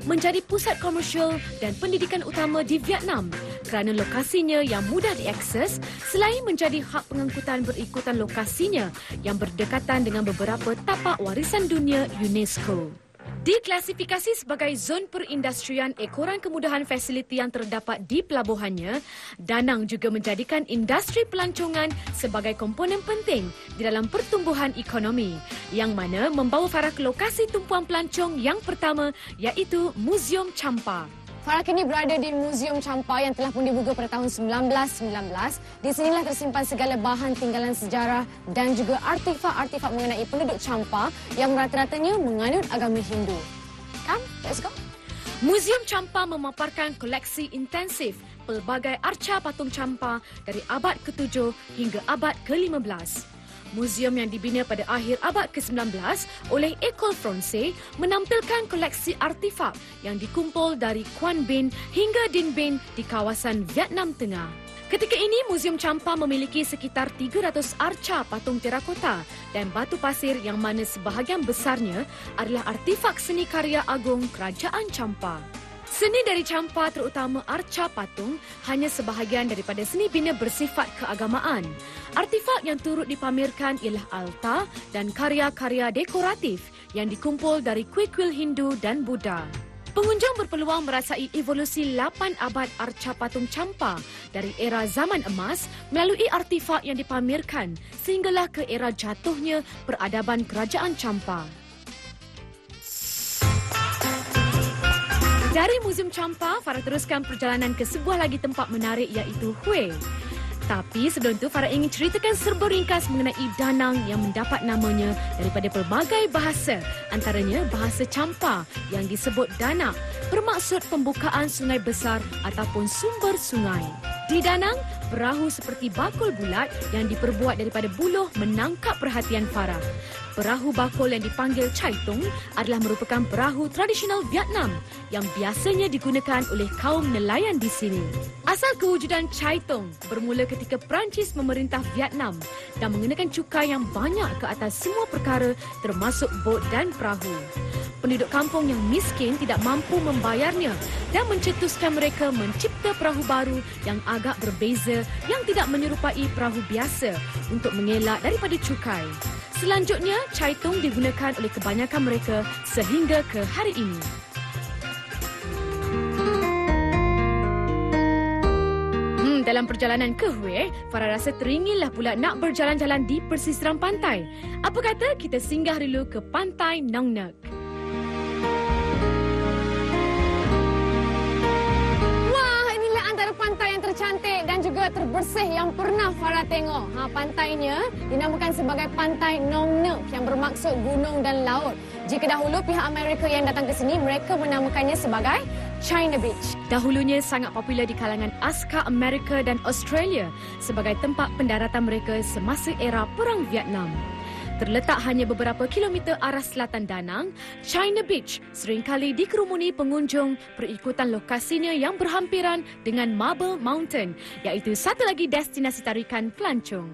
menjadi pusat komersial dan pendidikan utama di Vietnam kerana lokasinya yang mudah diakses selain menjadi hak pengangkutan berikutan lokasinya yang berdekatan dengan beberapa tapak warisan dunia UNESCO. Diklasifikasi sebagai zon perindustrian ekoran kemudahan fasiliti yang terdapat di pelabuhannya, Danang juga menjadikan industri pelancongan sebagai komponen penting di dalam pertumbuhan ekonomi yang mana membawa Farah ke lokasi tumpuan pelancong yang pertama iaitu Muzium Champa. Farah kini berada di Muzium Champa yang telah pun dibuka pada tahun 1919. Di sinilah tersimpan segala bahan tinggalan sejarah dan juga artifak-artifak mengenai penduduk Champa yang rata-ratanya menganut agama Hindu. Come, let's go. Muzium Champa memaparkan koleksi intensif pelbagai arca patung Champa dari abad ke-7 hingga abad ke-15. Muzium yang dibina pada akhir abad ke-19 oleh École Française menampilkan koleksi artifak yang dikumpul dari Quan Binh hingga Dinh Binh di kawasan Vietnam Tengah. Ketika ini, Muzium Champa memiliki sekitar 300 arca patung terakota dan batu pasir yang mana sebahagian besarnya adalah artifak seni karya agung Kerajaan Champa. Seni dari Champa terutama arca patung hanya sebahagian daripada seni bina bersifat keagamaan. Artifak yang turut dipamerkan ialah altar dan karya-karya dekoratif yang dikumpul dari kuil-kuil Hindu dan Buddha. Pengunjung berpeluang merasai evolusi 8 abad arca patung Champa dari era zaman emas melalui artifak yang dipamerkan sehinggalah ke era jatuhnya peradaban Kerajaan Champa. Dari Muzium Champa, Farah teruskan perjalanan ke sebuah lagi tempat menarik iaitu Hue. Tapi sebelum itu, Farah ingin ceritakan serba ringkas mengenai Danang yang mendapat namanya daripada pelbagai bahasa. Antaranya bahasa Champa yang disebut Danak, bermaksud pembukaan sungai besar ataupun sumber sungai. Di Danang, perahu seperti bakul bulat yang diperbuat daripada buluh menangkap perhatian Farah. Perahu bakul yang dipanggil Chai Tung adalah merupakan perahu tradisional Vietnam yang biasanya digunakan oleh kaum nelayan di sini. Asal kewujudan Chai Tung bermula ketika Perancis memerintah Vietnam dan mengenakan cukai yang banyak ke atas semua perkara termasuk bot dan perahu. Penduduk kampung yang miskin tidak mampu membayarnya dan mencetuskan mereka mencipta perahu baru yang agak berbeza yang tidak menyerupai perahu biasa untuk mengelak daripada cukai. Selanjutnya, Chai Tung digunakan oleh kebanyakan mereka sehingga ke hari ini. Dalam perjalanan ke Hue, Farah rasa teringinlah pula nak berjalan-jalan di persisiran pantai. Apa kata kita singgah dulu ke Pantai Nong Nec. Pantai yang tercantik dan juga terbersih yang pernah Farah tengok. Pantainya dinamakan sebagai Pantai Nong Nec yang bermaksud gunung dan laut. Jika dahulu pihak Amerika yang datang ke sini, mereka menamakannya sebagai China Beach. Dahulunya sangat popular di kalangan askar Amerika dan Australia sebagai tempat pendaratan mereka semasa era Perang Vietnam. Terletak hanya beberapa kilometer arah selatan Danang, China Beach seringkali dikerumuni pengunjung berikutan lokasinya yang berhampiran dengan Marble Mountain, iaitu satu lagi destinasi tarikan pelancong.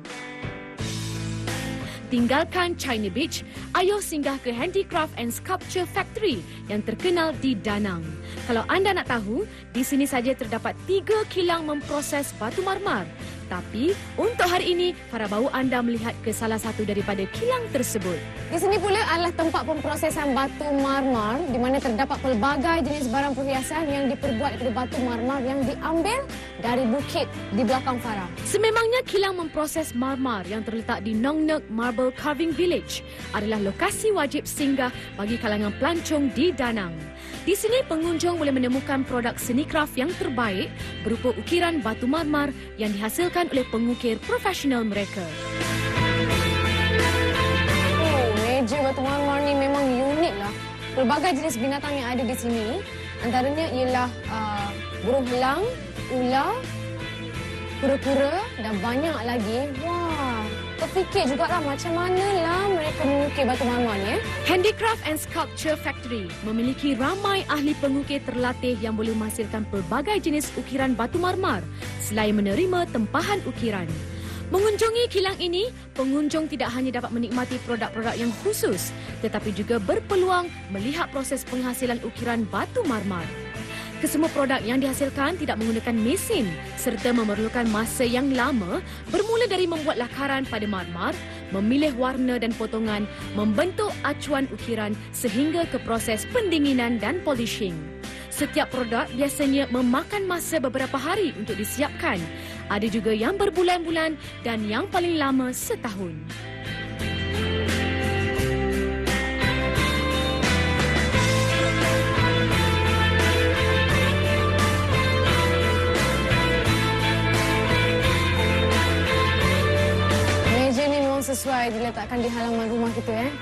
Tinggalkan China Beach, ayo singgah ke Handicraft and Sculpture Factory yang terkenal di Danang. Kalau anda nak tahu, di sini saja terdapat 3 kilang memproses batu marmar. Tapi untuk hari ini, Farah bawa anda melihat ke salah satu daripada kilang tersebut. Di sini pula adalah tempat pemprosesan batu marmar di mana terdapat pelbagai jenis barang perhiasan yang diperbuat dari batu marmar yang diambil dari bukit di belakang Farah. Sememangnya kilang memproses marmar yang terletak di Nong Nec Marble Carving Village adalah lokasi wajib singgah bagi kalangan pelancong di Danang. Di sini pengunjung boleh menemukan produk seni kraf yang terbaik berupa ukiran batu marmar yang dihasilkan oleh pengukir profesional mereka. Meja batu marmar ni memang unik lah. Pelbagai jenis binatang yang ada di sini, antaranya ialah burung helang, ular, kura-kura dan banyak lagi. Wah, terfikir jugalah macam manalah mereka mengukir batu marmar ni. Handicraft and Sculpture Factory memiliki ramai ahli pengukir terlatih yang boleh menghasilkan pelbagai jenis ukiran batu marmar selain menerima tempahan ukiran. Mengunjungi kilang ini, pengunjung tidak hanya dapat menikmati produk-produk yang khusus, tetapi juga berpeluang melihat proses penghasilan ukiran batu marmar. Kesemua produk yang dihasilkan tidak menggunakan mesin serta memerlukan masa yang lama, bermula dari membuat lakaran pada marmar, memilih warna dan potongan, membentuk acuan ukiran sehingga ke proses pendinginan dan polishing. Setiap produk biasanya memakan masa beberapa hari untuk disiapkan. Ada juga yang berbulan-bulan dan yang paling lama setahun. Meja ni memang sesuai diletakkan di halaman rumah kita.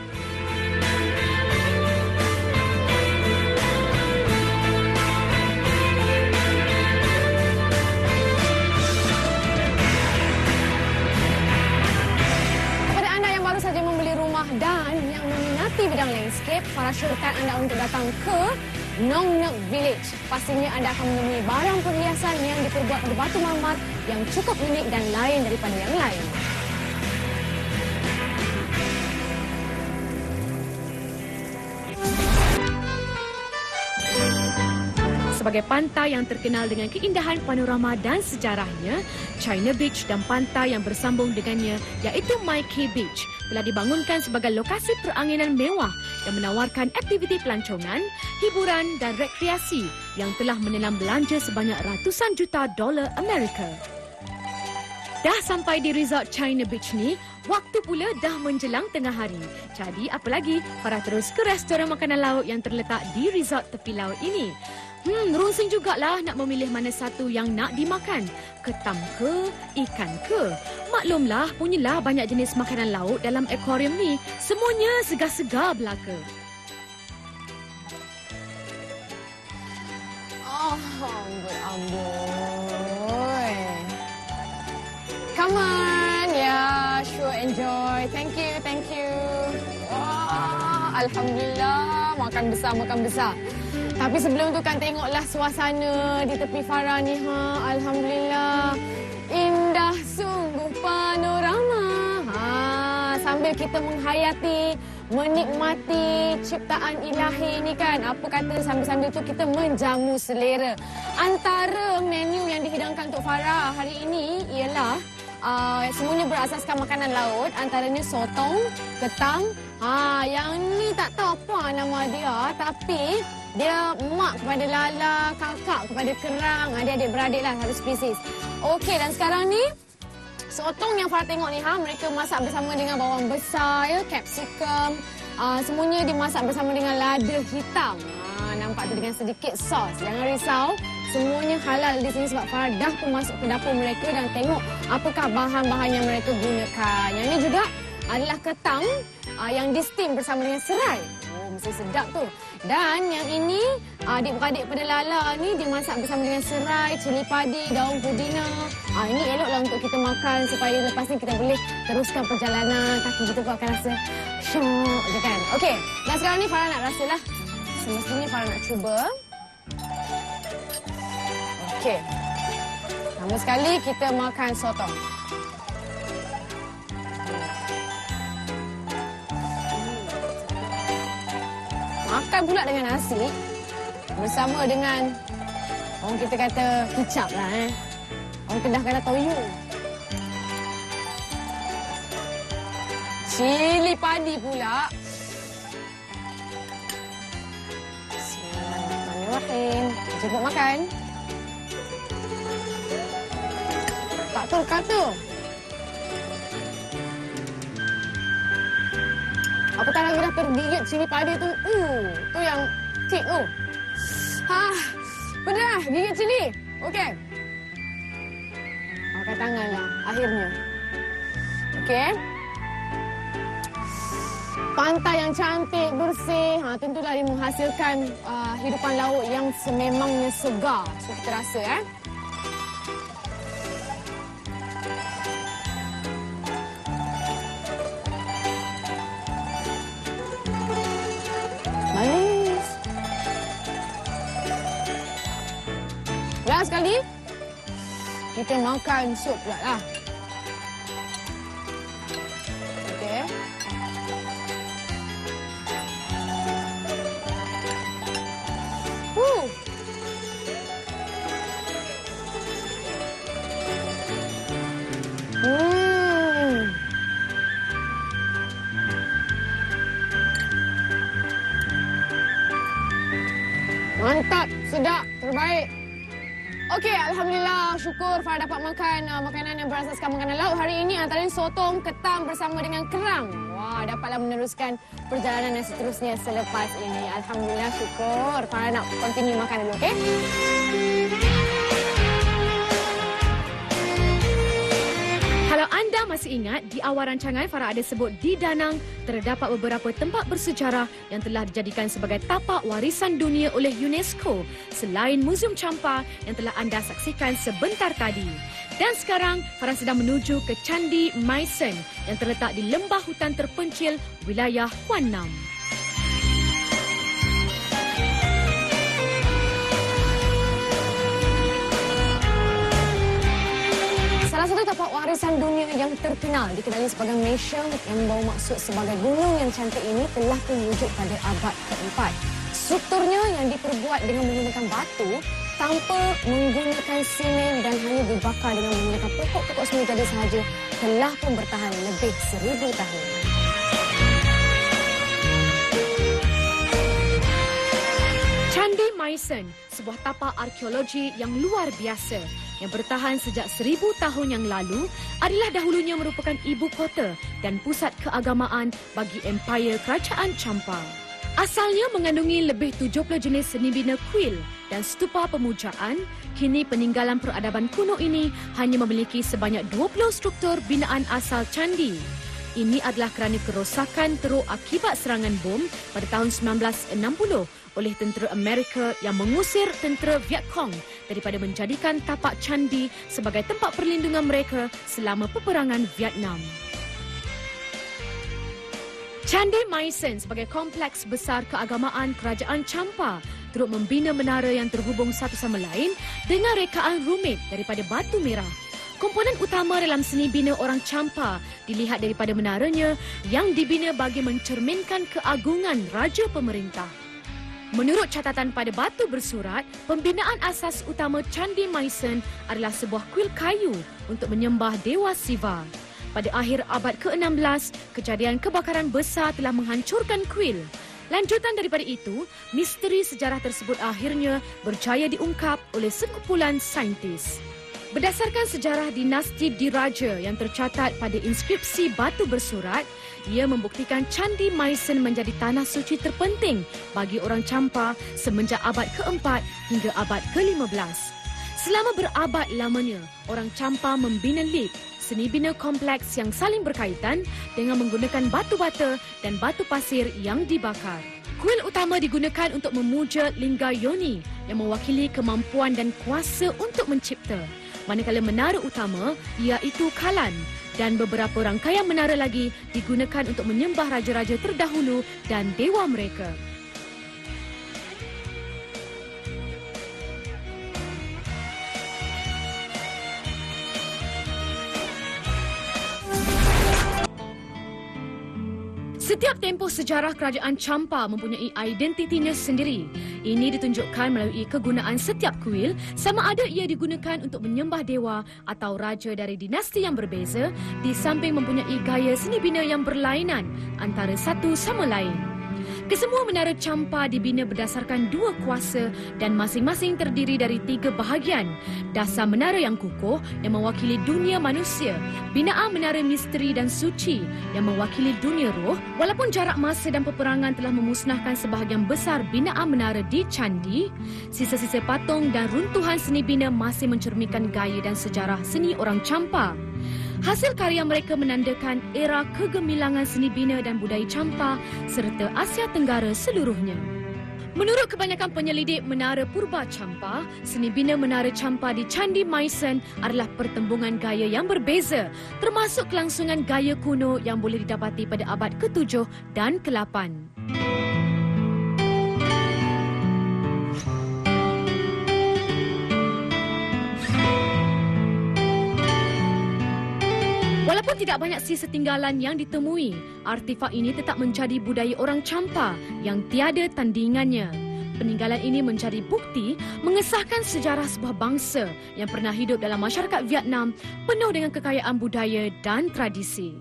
Dan yang meminati bidang landscape, Farah syorkan anda untuk datang ke Nong Nek Village. Pastinya anda akan menemui barang perhiasan yang diperbuat dari batu marmar yang cukup unik dan lain daripada yang lain. Sebagai pantai yang terkenal dengan keindahan panorama dan sejarahnya, China Beach dan pantai yang bersambung dengannya iaitu Mai Kea Beach telah dibangunkan sebagai lokasi peranginan mewah yang menawarkan aktiviti pelancongan, hiburan dan rekreasi yang telah menelan belanja sebanyak ratusan juta dolar Amerika. Dah sampai di resort China Beach ni, waktu pula dah menjelang tengah hari. Jadi apa lagi, Farah terus ke restoran makanan laut yang terletak di resort tepi laut ini. Runsing jugalah nak memilih mana satu yang nak dimakan. Ketam ke, ikan ke. Maklumlah, punyalah banyak jenis makanan laut dalam akuarium ni. Semuanya segar-segar belaka. Oh, amboi. Come on. Yeah, sure enjoy. Thank you. Wah, alhamdulillah. Makan besar. Tapi sebelum tu kan tengoklah suasana di tepi Farah ni. Alhamdulillah. Indah sungguh panorama. Sambil kita menghayati, menikmati ciptaan ilahi ni kan. Apa kata sambil-sambil tu kita menjamu selera. Antara menu yang dihidangkan untuk Farah hari ini ialah semuanya berasaskan makanan laut. Antaranya sotong, ketam. Yang ni tak tahu apa nama dia. Tapi dia mak kepada lala, kakak kepada kerang. Adik-adik beradik lah, satu spesies. Okey, dan sekarang ni sotong yang Farah tengok ni, mereka masak bersama dengan bawang besar, capsicum. Semuanya dimasak bersama dengan lada hitam. Nampak tu dengan sedikit sos. Jangan risau, semuanya halal di sini sebab Farah dah pun masuk ke dapur mereka dan tengok apakah bahan-bahan yang mereka gunakan. Yang ini juga adalah ketam yang di-steam bersama dengan serai. Mesti sedap tu. Dan yang ini, adik-beradik pada lala ni dimasak bersama dengan serai, cili padi, daun pudina. Ini eloklah untuk kita makan supaya lepas ni kita boleh teruskan perjalanan. Kaki kita pun akan rasa syok je kan. Okey, dan sekarang ni Farah nak rasalah. Semestinya Farah nak cuba. Okey. Pertama sekali kita makan sotong. Makan pula dengan nasi bersama dengan orang kita kata kicap lah Orang Kedah kata toyo. Cili padi pula. Bismillahirrahmanirrahim. Cukup makan. Tak tahu kata. Apatah lagi dah tergigit cili padi tu. Tu yang kick tu. Pedas gigit cili. Okey. Pakai tangan lah akhirnya. Okey. Pantai yang cantik, bersih. Tentulah dia menghasilkan hidupan laut yang sememangnya segar. So kita rasa manis. Last sekali kita makan sup pula lah. Mantap, sedap, terbaik. Okey, Alhamdulillah, syukur Farah dapat makan makanan yang berasaskan makanan laut hari ini, antaranya sotong, ketam bersama dengan kerang. Wah, dapatlah meneruskan perjalanan yang seterusnya selepas ini. Alhamdulillah, syukur. Farah nak continue makan dulu, okey? Kalau anda masih ingat, di awal rancangan Farah ada sebut di Danang terdapat beberapa tempat bersejarah yang telah dijadikan sebagai tapak warisan dunia oleh UNESCO selain Muzium Champa yang telah anda saksikan sebentar tadi. Dan sekarang Farah sedang menuju ke Candi Maisen yang terletak di lembah hutan terpencil wilayah Kuan Nam. Salah satu tapak warisan dunia yang terkenal dikenali sebagai Meisheng yang membawa maksud sebagai gunung yang cantik ini telah terwujud pada abad keempat. Strukturnya yang diperbuat dengan menggunakan batu tanpa menggunakan semen dan hanya dibakar dengan menggunakan pokok-pokok seni jadi sahaja telah pun bertahan lebih 1000 tahun. Candi Maisen, sebuah tapak arkeologi yang luar biasa yang bertahan sejak 1000 tahun yang lalu, adalah dahulunya merupakan ibu kota dan pusat keagamaan bagi Empayar Kerajaan Champa. Asalnya mengandungi lebih 70 jenis seni bina kuil dan stupa pemujaan, kini peninggalan peradaban kuno ini hanya memiliki sebanyak 20 struktur binaan asal candi. Ini adalah kerana kerosakan teruk akibat serangan bom pada tahun 1960 oleh tentera Amerika yang mengusir tentera Viet Cong daripada menjadikan tapak candi sebagai tempat perlindungan mereka selama peperangan Vietnam. Candi Maisen sebagai kompleks besar keagamaan Kerajaan Champa turut membina menara yang terhubung satu sama lain dengan rekaan rumit daripada batu merah. Komponen utama dalam seni bina orang Champa dilihat daripada menaranya yang dibina bagi mencerminkan keagungan Raja Pemerintah. Menurut catatan pada batu bersurat, pembinaan asas utama Candi Maisen adalah sebuah kuil kayu untuk menyembah Dewa Siva. Pada akhir abad ke-16, kejadian kebakaran besar telah menghancurkan kuil. Lanjutan daripada itu, misteri sejarah tersebut akhirnya berjaya diungkap oleh sekumpulan saintis. Berdasarkan sejarah dinasti Diraja yang tercatat pada inskripsi batu bersurat, ia membuktikan Candi Maisen menjadi tanah suci terpenting bagi orang Champa semenjak abad ke-4 hingga abad ke-15. Selama berabad lamanya, orang Champa membina lip, seni bina kompleks yang saling berkaitan dengan menggunakan batu bata dan batu pasir yang dibakar. Kuil utama digunakan untuk memuja Lingga Yoni yang mewakili kemampuan dan kuasa untuk mencipta. Manakala menara utama iaitu Kalan dan beberapa rangkaian menara lagi digunakan untuk menyembah raja-raja terdahulu dan dewa mereka. Setiap tempoh sejarah Kerajaan Champa mempunyai identitinya sendiri. Ini ditunjukkan melalui kegunaan setiap kuil sama ada ia digunakan untuk menyembah dewa atau raja dari dinasti yang berbeza, di samping mempunyai gaya seni bina yang berlainan antara satu sama lain. Kesemua menara Champa dibina berdasarkan dua kuasa dan masing-masing terdiri dari tiga bahagian. Dasar menara yang kukuh yang mewakili dunia manusia, binaan menara misteri dan suci yang mewakili dunia roh. Walaupun jarak masa dan peperangan telah memusnahkan sebahagian besar binaan menara di candi, sisa-sisa patung dan runtuhan seni bina masih mencerminkan gaya dan sejarah seni orang Champa. Hasil karya mereka menandakan era kegemilangan seni bina dan budaya Champa serta Asia Tenggara seluruhnya. Menurut kebanyakan penyelidik menara purba Champa, seni bina menara Champa di Candi Maisen adalah pertembungan gaya yang berbeza, termasuk kelangsungan gaya kuno yang boleh didapati pada abad ke-7 dan ke-8. Walaupun tidak banyak sisa tinggalan yang ditemui, artifak ini tetap menjadi budaya orang Champa yang tiada tandingannya. Peninggalan ini menjadi bukti mengesahkan sejarah sebuah bangsa yang pernah hidup dalam masyarakat Vietnam penuh dengan kekayaan budaya dan tradisi.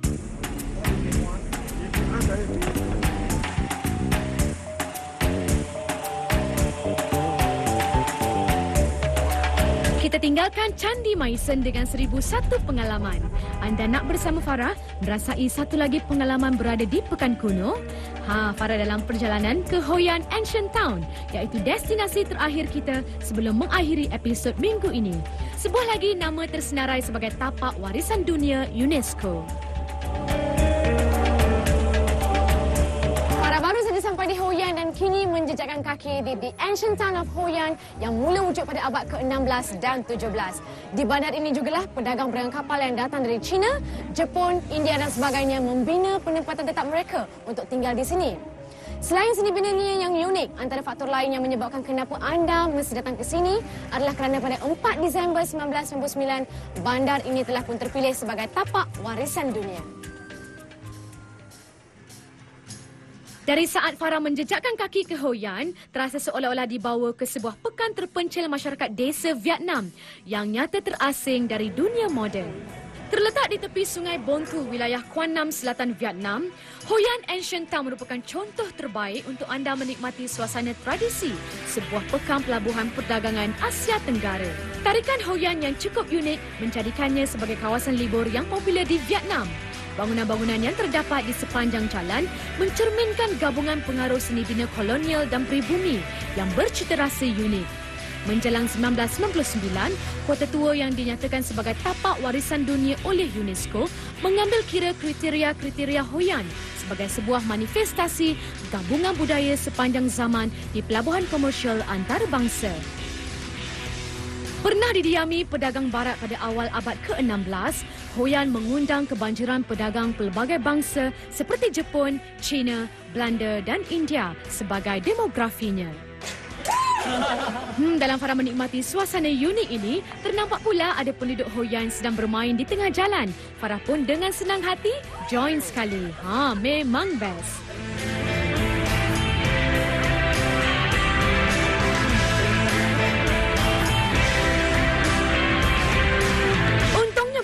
Kita tinggalkan Candi Maisen dengan 1001 pengalaman. Anda nak bersama Farah merasai satu lagi pengalaman berada di Pekan Kuno? Farah dalam perjalanan ke Hoi An Ancient Town, iaitu destinasi terakhir kita sebelum mengakhiri episod minggu ini. Sebuah lagi nama tersenarai sebagai tapak warisan dunia UNESCO. Baru saja sampai di Hoi An dan kini menjejakkan kaki di The Ancient Town of Hoi An yang mula wujud pada abad ke-16 dan 17. Di bandar ini jugalah pedagang-pedagang kapal yang datang dari China, Jepun, India dan sebagainya membina penempatan tetap mereka untuk tinggal di sini. Selain seni binanya yang unik, antara faktor lain yang menyebabkan kenapa anda mesti datang ke sini adalah kerana pada 4 Disember 1999, bandar ini telah pun terpilih sebagai tapak warisan dunia. Dari saat Farah menjejakkan kaki ke Hoi An, terasa seolah-olah dibawa ke sebuah pekan terpencil masyarakat desa Vietnam yang nyata terasing dari dunia moden. Terletak di tepi Sungai Bon Thu, wilayah Quang Nam, selatan Vietnam, Hoi An Ancient Town merupakan contoh terbaik untuk anda menikmati suasana tradisi sebuah pekan pelabuhan perdagangan Asia Tenggara. Tarikan Hoi An yang cukup unik menjadikannya sebagai kawasan libur yang popular di Vietnam. Bangunan-bangunan yang terdapat di sepanjang jalan mencerminkan gabungan pengaruh seni bina kolonial dan pribumi yang bercita rasa unik. Menjelang 1999, Kota Tua yang dinyatakan sebagai tapak warisan dunia oleh UNESCO mengambil kira kriteria-kriteria Hoi An sebagai sebuah manifestasi gabungan budaya sepanjang zaman di pelabuhan komersial antarabangsa. Pernah didiami pedagang barat pada awal abad ke-16, Hoi An mengundang kebanjiran pedagang pelbagai bangsa seperti Jepun, China, Belanda dan India sebagai demografinya. Dalam Farah menikmati suasana unik ini, ternampak pula ada penduduk Hoi An sedang bermain di tengah jalan. Farah pun dengan senang hati join sekali. Memang best.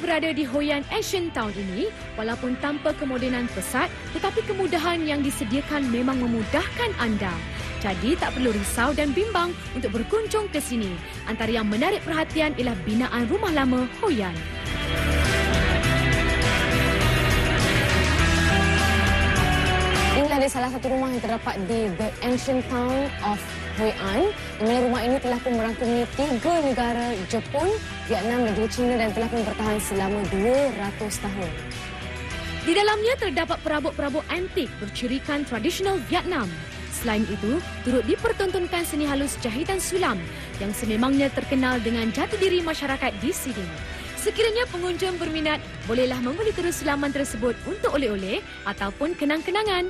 Berada di Hoi An Ancient Town ini, walaupun tanpa kemodenan pesat, tetapi kemudahan yang disediakan memang memudahkan anda. Jadi tak perlu risau dan bimbang untuk berkunjung ke sini. Antara yang menarik perhatian ialah binaan rumah lama Hoi An. Inilah ada salah satu rumah yang terdapat di The Ancient Town of Hoi An. Di mana rumah ini telah pun merangkumi 3 negara, Jepun, Vietnam dan juga China, dan telah pun bertahan selama 200 tahun. Di dalamnya terdapat perabot-perabot antik bercirikan tradisional Vietnam. Selain itu, turut dipertontonkan seni halus jahitan sulam yang sememangnya terkenal dengan jati diri masyarakat di sini. Sekiranya pengunjung berminat, bolehlah membeli terus sulaman tersebut untuk oleh-oleh ataupun kenang-kenangan.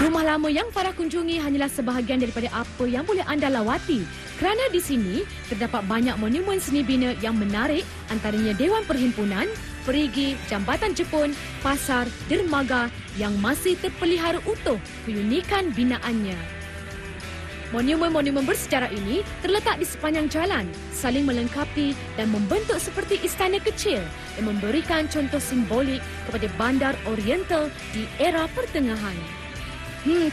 Rumah lama yang Farah kunjungi hanyalah sebahagian daripada apa yang boleh anda lawati, kerana di sini terdapat banyak monumen seni bina yang menarik, antaranya Dewan Perhimpunan, perigi, jambatan Jepun, pasar, dermaga yang masih terpelihara utuh keunikan binaannya. Monumen-monumen bersejarah ini terletak di sepanjang jalan, saling melengkapi dan membentuk seperti istana kecil yang memberikan contoh simbolik kepada bandar Oriental di era pertengahan.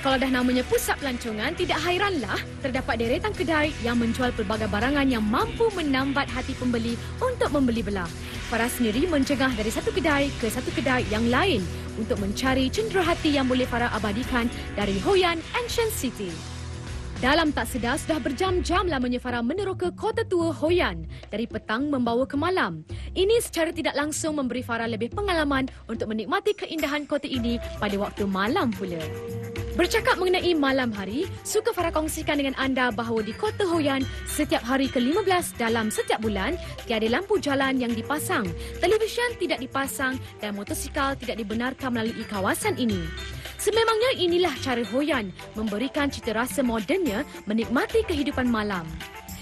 Kalau dah namanya pusat pelancongan, tidak hairanlah terdapat deretan kedai yang menjual pelbagai barangan yang mampu menambat hati pembeli untuk membeli belah. Farah sendiri mencegah dari satu kedai ke satu kedai yang lain untuk mencari cenderahati yang boleh Farah abadikan dari Hoi An Ancient City. Dalam tak sedar, sudah berjam-jam lamanya Farah meneroka kota tua Hoi An dari petang membawa ke malam. Ini secara tidak langsung memberi Farah lebih pengalaman untuk menikmati keindahan kota ini pada waktu malam pula. Bercakap mengenai malam hari, suka Farah kongsikan dengan anda bahawa di kota Hoi An, setiap hari ke-15 dalam setiap bulan, tiada lampu jalan yang dipasang, televisyen tidak dipasang dan motosikal tidak dibenarkan melalui kawasan ini. Sememangnya inilah cara Hoi An memberikan cita rasa modennya menikmati kehidupan malam.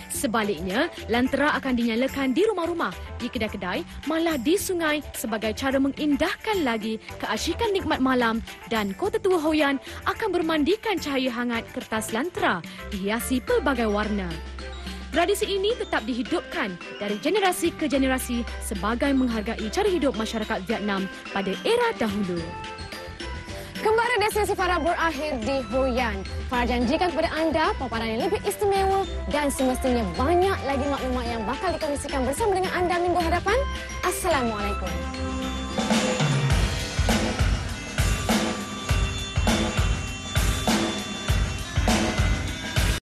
Sebaliknya, lantera akan dinyalakan di rumah-rumah, di kedai-kedai, malah di sungai sebagai cara mengindahkan lagi keasyikan nikmat malam, dan kota tua Hoi An akan bermandikan cahaya hangat kertas lantera dihiasi pelbagai warna. Tradisi ini tetap dihidupkan dari generasi ke generasi sebagai menghargai cara hidup masyarakat Vietnam pada era dahulu. Kembali destinasi Farah berakhir di Hoi An. Farah janjikan kepada anda paparan yang lebih istimewa dan semestinya banyak lagi maklumat yang bakal dikongsikan bersama dengan anda minggu hadapan. Assalamualaikum.